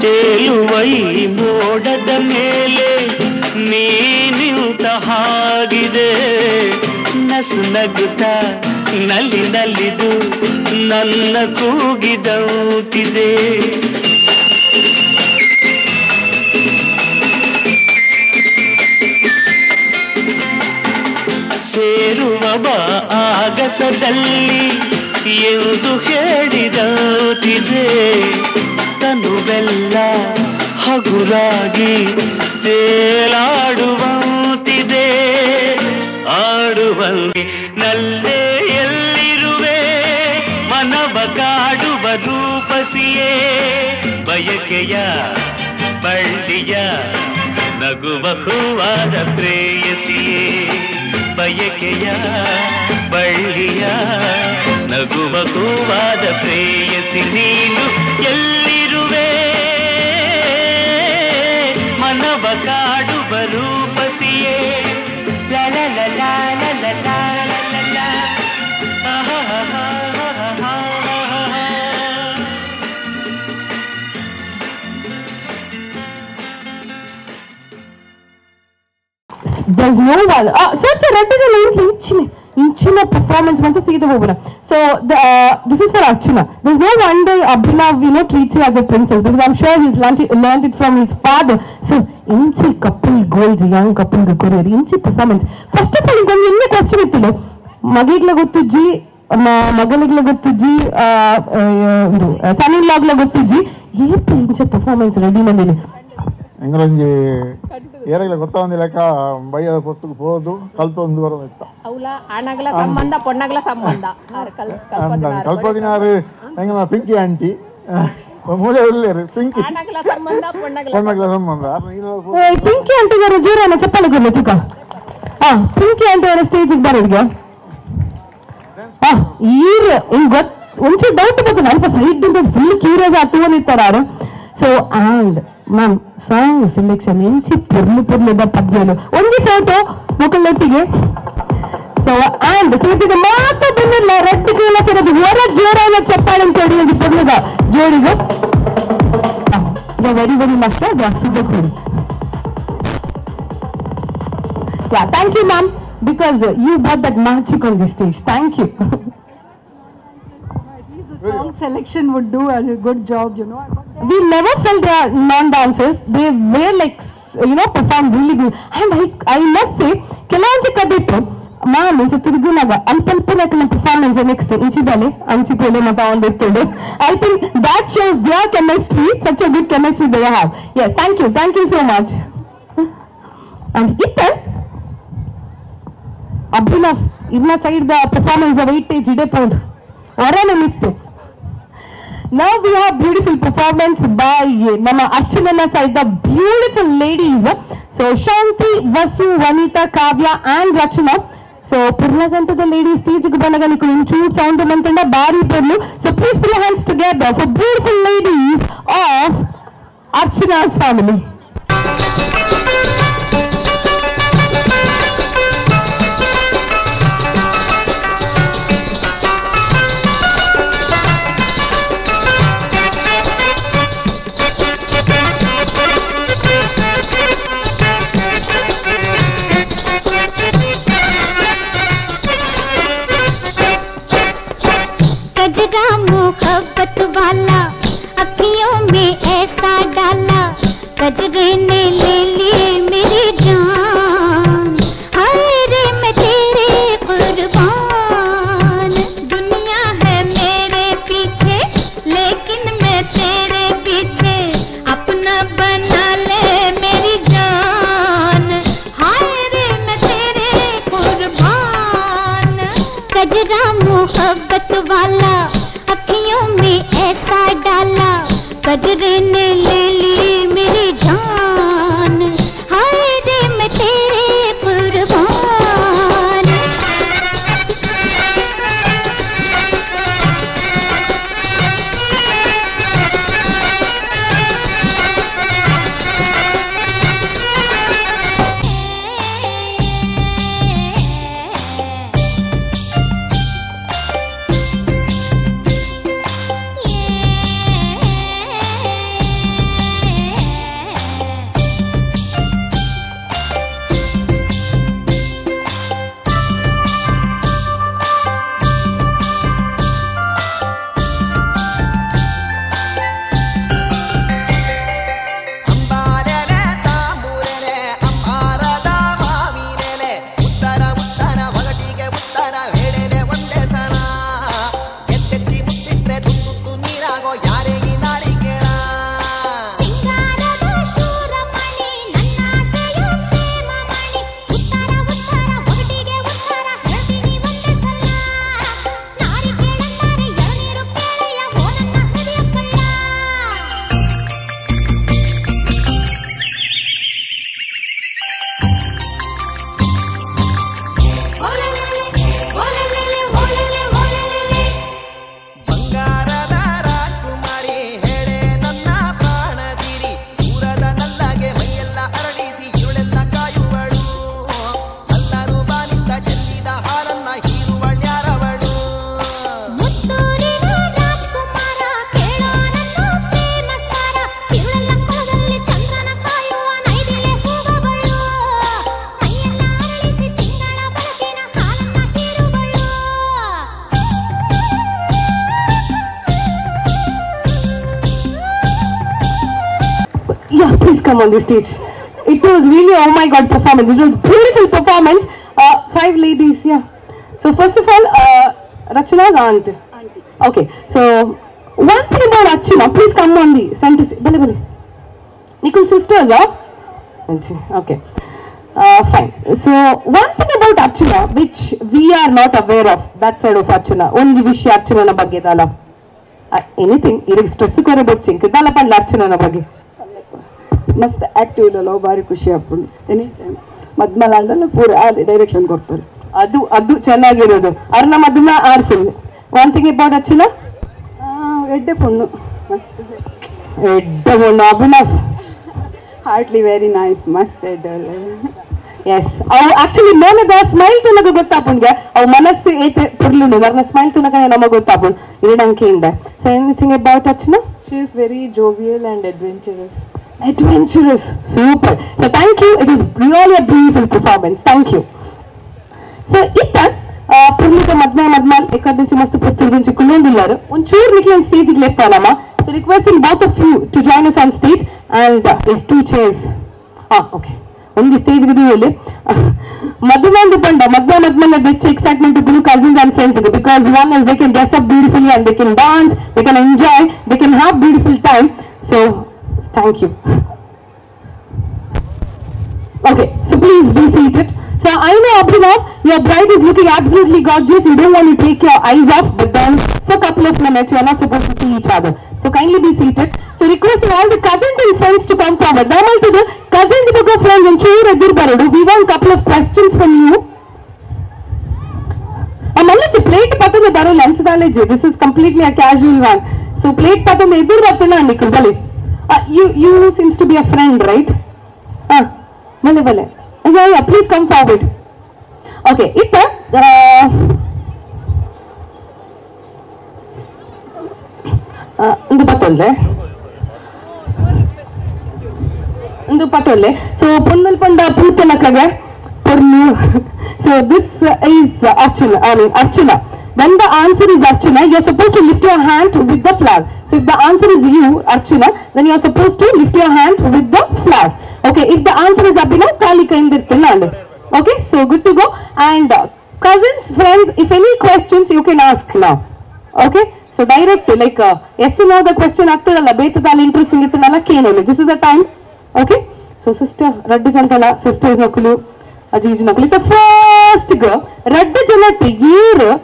S11: ತೇಲುವೈ ಮೋಡದ ಮೇಲೆ ನೀ ನಿಂತ ಹಾಗಿದೆ, ನಸು ನಗುತ್ತ ನಲ್ಲಿ ನಲಿದು ನನ್ನ ಕೂಗಿದಂತಿದೆ. ಸೇರುವ ಬಾ ಆಗಸದಲ್ಲಿ ಎಂದು ಹೇಳಿದಂತಿದೆ, ತನುವೆಲ್ಲ ಹಗುರಾಗಿ ತೇಲಾಡುವಂತಿದೆ. ಆಡುವಂಗೆ ನಲ್ಲೇ ಎಲ್ಲಿರುವೆ, ಮನವ ಕಾಡುವ ರೂಪಸಿಯೇ, ಬಯಕೆಯ ಬಳ್ಳಿಯ ನಗುವ ಹೂವಾದ ಪ್ರೇಯಸಿಯೇ, ಬಯಕೆಯ ಬಳ್ಳಿಯ ನಗುವ ಹೂವಾದ ಪ್ರೇಯಸಿ ನೀನು ಎಲ್ಲಿರುವೆ, ಮನವ ಕಾಡುವ ರೂಪಸಿಯೇ. ಲಾ ಲಾ ಲಾ ಲಾ ಲಾ ಲಾ ಲಾ ಲಾ.
S5: There's no one. Sir, inchina performance want to see the over. So this is for Archana. There's no wonder Abhinav treats you as a princess, because I'm sure he's learned it from his father. So inchi couple goals, young couple career, inchi performance. First of all, inkondu question ittilo. Magigla gottujji, magaligla gottujji, son-in-lawgla gottujji, ಏಪಿ ಇಂಚ performance ready ಬಂದಿದೆ.
S12: ಎಂಗಳೊಂಜಿ ಏರಗ್ಲ ಗೊತ್ತೊಂದು ಲೆಕ್ಕ ಬಯ್ಯದ ಪೊತ್ತುಗೆ ಹೋದು ಕಲ್ತೊಂದು ಬರೋದು ಇತ್ತ
S13: ಅವಲ ಆಣಗಲ ಸಂಬಂಧ ಪೊಣ್ಣಗಲ ಸಂಬಂಧ
S12: ಕಲ್ಪದಿನಾರು ಎಂಗಲ Pinki aunty ಮೂಲೆ ಉಳ್ಳೇರು ಪಿಂಕಿ
S13: ಆಣಗಲ ಸಂಬಂಧ
S12: ಪೊಣ್ಣಗಲ ಸಂಬಂಧ
S5: ಪಿಂಕಿ ಆಂಟಿ గారు ಜೋರಾನ ಚಪ್ಪಾಳೆ ಕೊಡ್ಲಿ ತುಕ. ಪಿಂಕಿ ಆಂಟಿ ಅವರ ಸ್ಟೇಜಿಗೆ ಬರೋರಿಗೆ ಈರ್ ಹಿಂಗ್ ಒಂಚೂರು ಡೌಟ್ ಬೇಕು, ಸ್ವಲ್ಪ ಸೈಡ್ ಫುಲ್ ಕ್ಯೂರಿಯಸ್ ಆಗ್ತು ಅಂದಿತ್ತಾರು. So and ma'am song selection ಎಂಚಿ ಪುರ್ಲು ಪದ್ಯಗಳು ಒಂದೇ ಫೋಟೋ ಮಕ್ಕಳೊಟ್ಟಿಗೆ. ಸೊ ಆ್ಯಂಡ್ ಸೇತಿಗೆ ಮಾತ್ರ ಬಂದಿಲ್ಲ, ರೆಡ್ ಕೇಳ ಸೇರೋದು ಹೊರ ಜೋರಾನ ಚಪ್ಪಾಳೆ ಅಂತ ಹೇಳಿ ಒಂದು ಪುರ್ಲದ ಜೋಡಿಗೆ very very much super cool. Yeah, thank you ma'am, because you brought that magic on the stage. Thank you.
S14: Song selection would do a good job,
S5: We never felt they are non-dancers. They were like, perform really good. And I must say, ಕೆಲವೊಂದು ಕದಿಟ್ಟು ma'am ಇಂಚೆ ತಿರುಗುನಾಗ ಅಲ್ಪಲ್ಪನೆ performance next ಇಂಚಿದಲ್ಲಿ ಅಂಚಿ ಪೇಲೆ ಮತ ಒಂದಿತ್ತು. I think that shows their chemistry, such a good chemistry they have. Yes, thank you so much. And Abhinav, inna side the performance of weightage ide pound. Orane mittu. Now we have beautiful performance by Nama Archana side, the beautiful ladies. So Shanti, Vasu, Vanita, Kavya and Rachana. So Purnagantu the ladies stage ku banagani ku include sound mantanda bari perlu. So please put your hands together for beautiful ladies of Archana's family.
S10: कजरा मोहब्बत वाला अखियों में ऐसा डाला कजरे ने ले ली मेरी जान हाय रे मैं तेरे कुर्बान दुनिया है मेरे पीछे लेकिन मैं तेरे पीछे अपना बना ले मेरी जान हाय रे मैं तेरे कुर्बान कजरा मोहब्बत वाला अखियों में ऐसा डाला कजरे ने ले ली मेरी जान हाय रे मैं तेरे कुर्बान
S5: Yeah, please come on the stage. It was really, oh my god, performance. It was beautiful performance. 5 ladies, yeah. So first of all, Rachana's aunt. Okay, so one thing about Rachana, please come on the center stage. Bale, bale. Nicole sisters, huh? Okay. Fine. So one thing about Archana which we are not aware of, that side of Archana. Only wish Archana na bagge dala. Anything, irig stress kore about chink. Dala pan Archana na bagge.
S14: ಮಸ್ತ್ active ಇಲ್ಲಲ್ಲ ಭಾರಿ ಖುಷಿ ಆಗ್ಬೋದು any time ಮದ್ಮಲಾಂಡಲ್ಲ ಪೂರ direction ಕೊಡ್ತಾರೆ
S5: ಅದು ಚೆನ್ನಾಗಿರೋದು ಅವ್ರನ್ನ ಮದ್ಮ ಆರ್ಫುಲ್ ಒನ್ ಥಿಂಗ್ ಅಬೌಟ್ ಅರ್ಚನಾ
S14: ಎಡ್ಡೆ ಪೊಣ್ಣು ಮಸ್ತ್
S5: ಎಡ್ಡೆ ಪೊಣ್ಣು ಅಭಿನವ್
S14: ಹಾರ್ಟ್ಲಿ ವೆರಿ ನೈಸ್ ಮಸ್ತ್ ಎಡ್ಡೆ
S5: ಎಸ್ ಅವು ಆಕ್ಚುಲಿ ಮೋನದ ಸ್ಮೈಲ್ ತುನಗ ಗೊತ್ತಾಪುಂಗೆ ಅವು ಮನಸ್ಸು ಏತೆ ಪುರ್ಲುಂಡು ಮರ್ನ ಸ್ಮೈಲ್ ತುನಗ ನಮಗೆ ಗೊತ್ತಾಪುಂಡು ಇರಡಂಕೆಯಿಂದ so anything about Archana
S14: she is very jovial and adventurous
S5: Adventurous, super. So thank you. It was really a beautiful performance. Thank you. So itta purlita madma ekadinchi mastu purtudinchi kulondillaru onchur nikle stage ge leppanama. So requesting both of you to join us on stage and there's 2 chairs. Okay. On the stage ge diyole madmandu panda madma which excitement to group cousins and friends because one is they can dress up beautifully and they can dance, they can enjoy, they can have beautiful time. So thank you. Okay, so please be seated. So I know Abhinav, your bride is looking absolutely gorgeous. You don't want to take your eyes off, but then for a couple of minutes you are not supposed to see each other. So kindly be seated. So requesting all the cousins and friends to come forward. Damal to the cousins and friends and cheer edur barodu. We want a couple of questions from you. Amallachi plate pattonde baro lunch daleje. This is completely a casual one. So plate pattonde edur bartana nikku bale. You seems to be a friend, right? Bale. Yeah, please come forward. Okay, itta undu patolle. So ponnal panda pootalakaga pornu. So this is Archana. When the answer is Archana, you are supposed to lift your hand with the flower. So if the answer is you, Archana, then you are supposed to lift your hand with the flower. Okay, if the answer is Abhinav, kali kaindirthinadu. Okay, so good to go. And cousins, friends, if any questions you can ask now. Okay, so direct like yes or no the question agtadalla betadalla interesting ittanalla kenoli. This is the time. Okay, so sister Raddu Jantala, sisters Nakulu, Ajij Nakulu. The first girl, Raddu Janati, year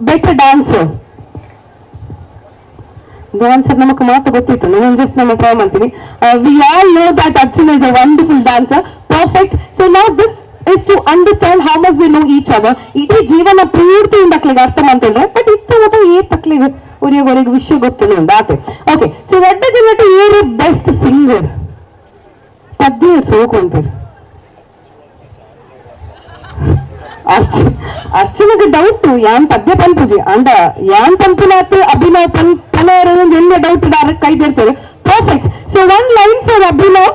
S5: better dancer. Dancer namakku maata gottittu ನಾನು just ನಮ್ಮ try ಮಾಡ್ತೀನಿ. We all know that Archana is a wonderful dancer. Perfect. So now this is to understand how much they know each other. ಇಡೀ ಜೀವನ ಪೂರ್ತಿ ಇಂದಕ್ಲಿಗೆ ಅರ್ಥ ಮಾಡ್ಕೊಂಡ್ರೆ but ಇತ್ತು ಊಟ ತಕ್ಲಿಗೆ ಉರಿಯೋರಿಗೆ ವಿಷಯ ಗೊತ್ತಿಲ್ಲ ಆತೆ. ಓಕೆ, ಸೊ Raddu Janati ಏರು ಬೆಸ್ಟ್ ಸಿಂಗರ್ ಪದ್ಯ ಸೋಕೊಂತಾರೆ. Archanaga doubt yan padya panpuji and yan panpunate Abhinav panpanaru ella doubt direct kai dirtare. Perfect. So one line for Abhinav.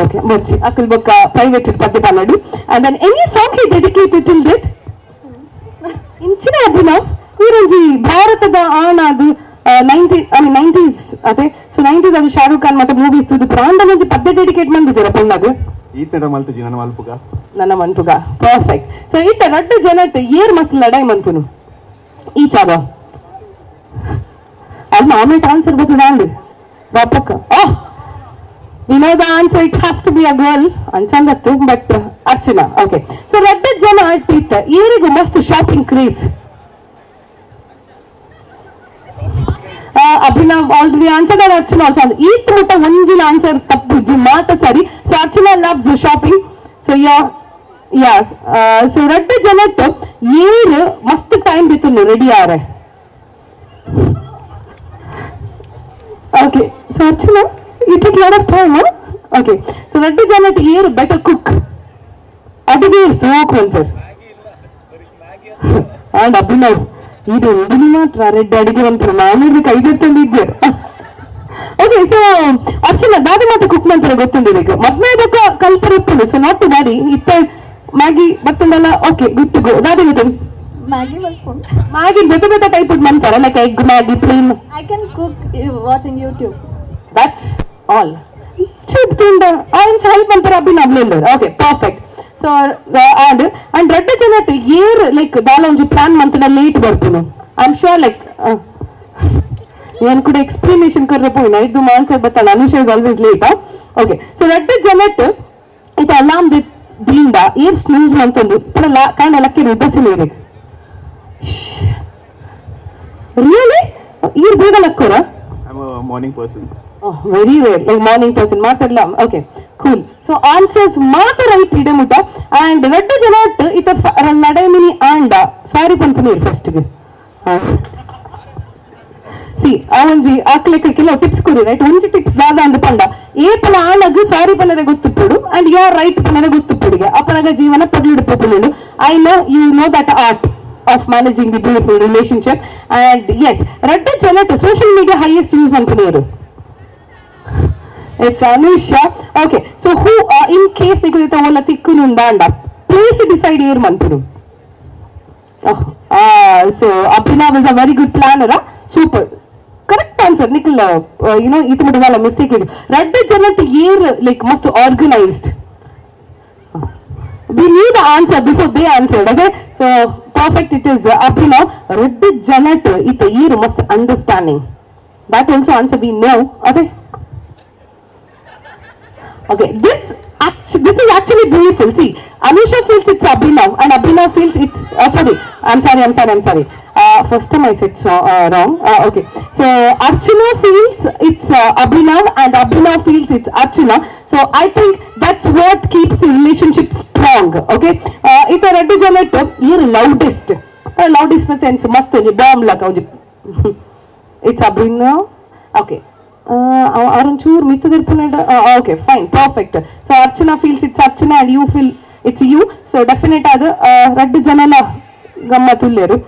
S5: Okay, morchi akil bokka private padya panadu. And then any song he dedicated till date inchina Abhinav iranji bharatada aanadu 90s ate. So 90s adu Shah Rukh Khan mata movies tudu brand anji padya dedicate mandijara ponnagu
S3: ಈತಡ ಮಲ್ತಜಿ ನನ್ನ
S5: ಮಲ್ಪುಗ. Perfect. So ಈತ Raddu Janati air ಮಸ್ತ್ ಲಡಾಯಿ ಮನ್ಪುನು ಈಚ ಅದ ಅಲ್ಲ ಆಮೇಲೆ answer ಗೊತ್ತದ ಬಾಪಕ್ಕ we know the answer, it has to be a girl ಅಂಚಂದತ್ತು but Archana. Okay, so Raddu Janati ಈತ ಏರಿಗೂ ಮಸ್ತ್ shopping craze. Abhinav already answered and Archana also answered. Each muta onjil answer tappu mata sari. So Archana loves the shopping. So so Raddu Janati year must time bitunu ready aare. Okay, so Archana, you took a lot of time, huh? Okay, so Raddu Janati year better cook. Adige so kontar. And Abhinav ಇದು ಹುಡುಗಿ ಮಾತ್ರ red ಅಡಿಗೆ ಅಂತಾರೆ ನಾನು ಕೈಗೆತ್ತಂದಿದ್ದೆ. Okay, so Archana ದಾದಿ ಮಾತ್ರ cook ಮಾಡ್ತಾರೆ ಗೊತ್ತುಂಡಿದೆ ಈಗ ಮದ್ಮೆ ಬಕ್ಕ ಕಲ್ಪರಿಪ್ಪುಂಡು. ಸೊ ನಾಟ್ ಟು ದಾಡಿ ಇತ್ತ ಮ್ಯಾಗಿ ಬತ್ತಂಡಲ್ಲ. Okay, good to go. ದಾದಿ ಗೊತ್ತು ಮ್ಯಾಗಿ ಬೇರೆ ಟೈಪ್ ಮಾಡ್ತಾರೆ like egg Maggi plain.
S4: I can cook watching YouTube.
S5: That's all. ಚುಪ್ತುಂಡ ಆಯ್ತು ಹೆಲ್ಪ್ ಮಾಡ್ತಾರೆ Abhinav ಲೆಲ್ಲ. Okay, perfect. So and Raddu Janati year like dala onji plan mantana late barpunu. I'm sure like yan kuda explanation karre poina idu answer batala. Anusha is always late. Okay, so Raddu Janati it alarm dinda year snooze mantandu pala kind of lucky rudasi mere. Really? Year bega lakkora?
S3: I'm a morning person.
S5: Oh, very rare, like morning person matarla. Okay, cool. So answers mata right ide muta and Raddu Janati ita nadaimini and sorry panpuni first ge. See avanji akleka kilo tips kuri right onji tips dada and panda e pala anagu sorry panare gottuppudu and you are right panare gottuppudige apanaga jeevana padludu populudu. I know you know that art of managing the beautiful relationship. And yes, Raddu Janati social media highest use manpuneru. It's Anusha. Okay, so who in case nikudita ola tikkununda anda please decide year manpunu. So Abhinav is a very good planner. Super correct answer nikil. You know itu mudala mistake is Raddu Janati year like must organized. We knew the answer before they answered. Okay, so perfect. It is Abhinav. Raddu Janati ita year must understanding. That also answer we know. Okay. Okay, this is actually beautiful. See, Anusha feels it's Abhinav and Abhinav feels it's I'm sorry. First time I said wrong. Okay, so Archana feels it's Abhinav and Abhinav feels it's Archana. So I think that's what keeps the relationship strong. Okay, if I read the you're loudest in the sense must bomb like it's Abhinav. Okay. Okay, fine, perfect. So Archana feels it's Archana and you feel it's you. So definite adu reddu janala gammatulleru.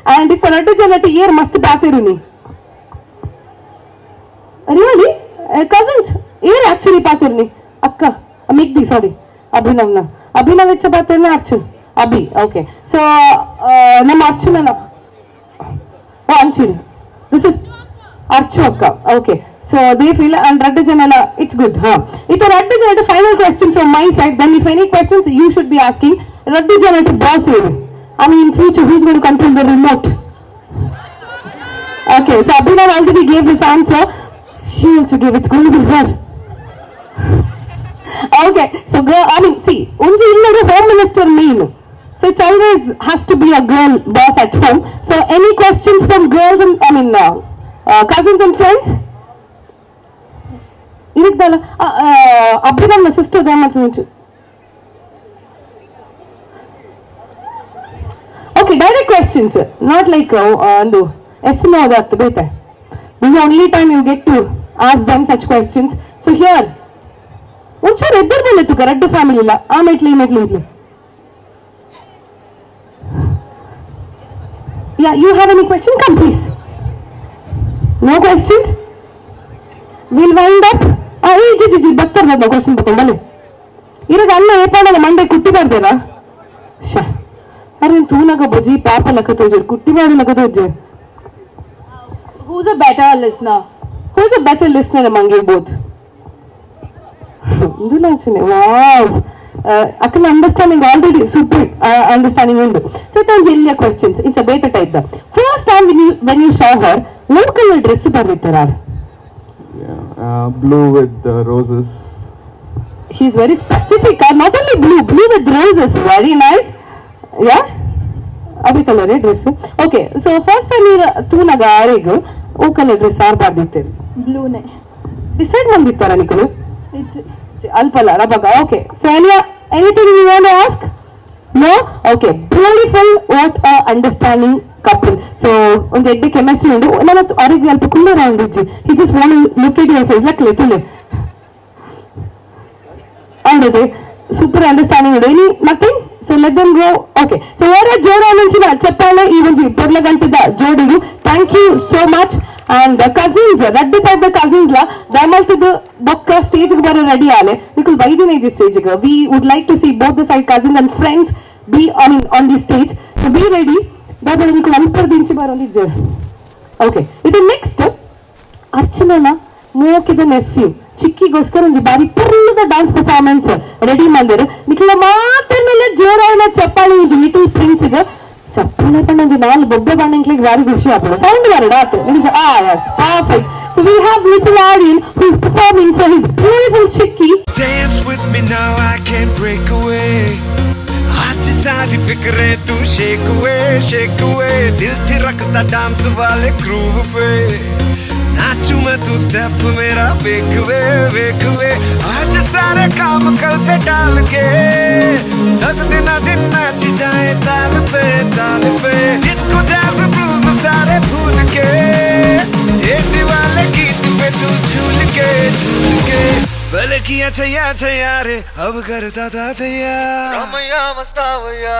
S5: And if reddu janata year must paatiru ni. Really? Cousins, year actually paatiru ni. Akka, Mikdi, sorry. Abhinav vecha paatiru Archana. Abhi, okay. So nam Archana na. Oh, Anchiri. This is Archoka, okay. So they feel and Radha Janala, it's good, huh? If a Radha Janala, final question from my side, then if any questions you should be asking, Radha Janala boss here. I mean, in future, who's going to control the remote? Okay, so Abhinav already gave this answer. She also gave, it's going to be her. Okay, so girl, I mean, see, unji illadu home minister mean. So it always has to be a girl boss at home. So any questions from girls and, I mean, cousins and friends? Abhinav sister okay, direct questions, not like yes no that beta. This is the only time you get to ask them such questions. So here onchuru eddaru bannitu correct family la metli yeah, you have any question? Come please. No questions? We'll wind up. Baktar no questions bakondale. Ira ganna epana Monday kutti bardera. Sha. Are tunaga boji papa lakatoje kutti badu lakatoje. Who's a better listener? Who's a better listener among you both? Wow. Akala understanding already super understanding undu. So tanjeliya questions. It's a beta type. First time when you saw her, what color dress baritarar?
S3: Blue with roses.
S5: He's very specific. Not only blue with roses. Very nice. Yeah. Abhi color dress. Okay. So first time you tunaga aregu, what color dress barditir? Blue ne. Decide manditara nikulu. It's Alpala Rabaga. Okay. So anything you want to ask? No? Okay. Beautiful. What a understanding couple. So on the chemistry, he just want to look at your face like little. And super understanding. Nothing? So let them go. Okay. So what a Joda mentioned, Chapala even Jodi. Thank you so much. And the cousins, that beside the cousins la, Damal to the Bokka stage ready ale. Because by the age stage, we would like to see both the side cousins and friends be on the stage. So be ready. Okay. It is next. Archana na Mokida nephew. Chikki goskar unji bari purlada dance performance ready mandere. Nikla maatanella jorayina cheppali unji little prince ga. Chappala pananji naal bobbe bandinklik very gushi appudu. Sound varada. Yes, perfect. So we have little Aryan who is performing for his beautiful Chikki.
S15: Dance with me now, I can't break away. आज सारी फिक्रें तू shake away दिल थिरकता dance वाले groove पे नाचूं मैं तू step मेरा वेक वे आज सारे काम कल पे डाल के तक दिन नाची जाए ताल पे डिस्को जैज़ ब्लूज सारे भूल के देसी वाले गीत पे तू झूल के भले किया छैया रे अब करता था तैयार रमैया मस्तावैया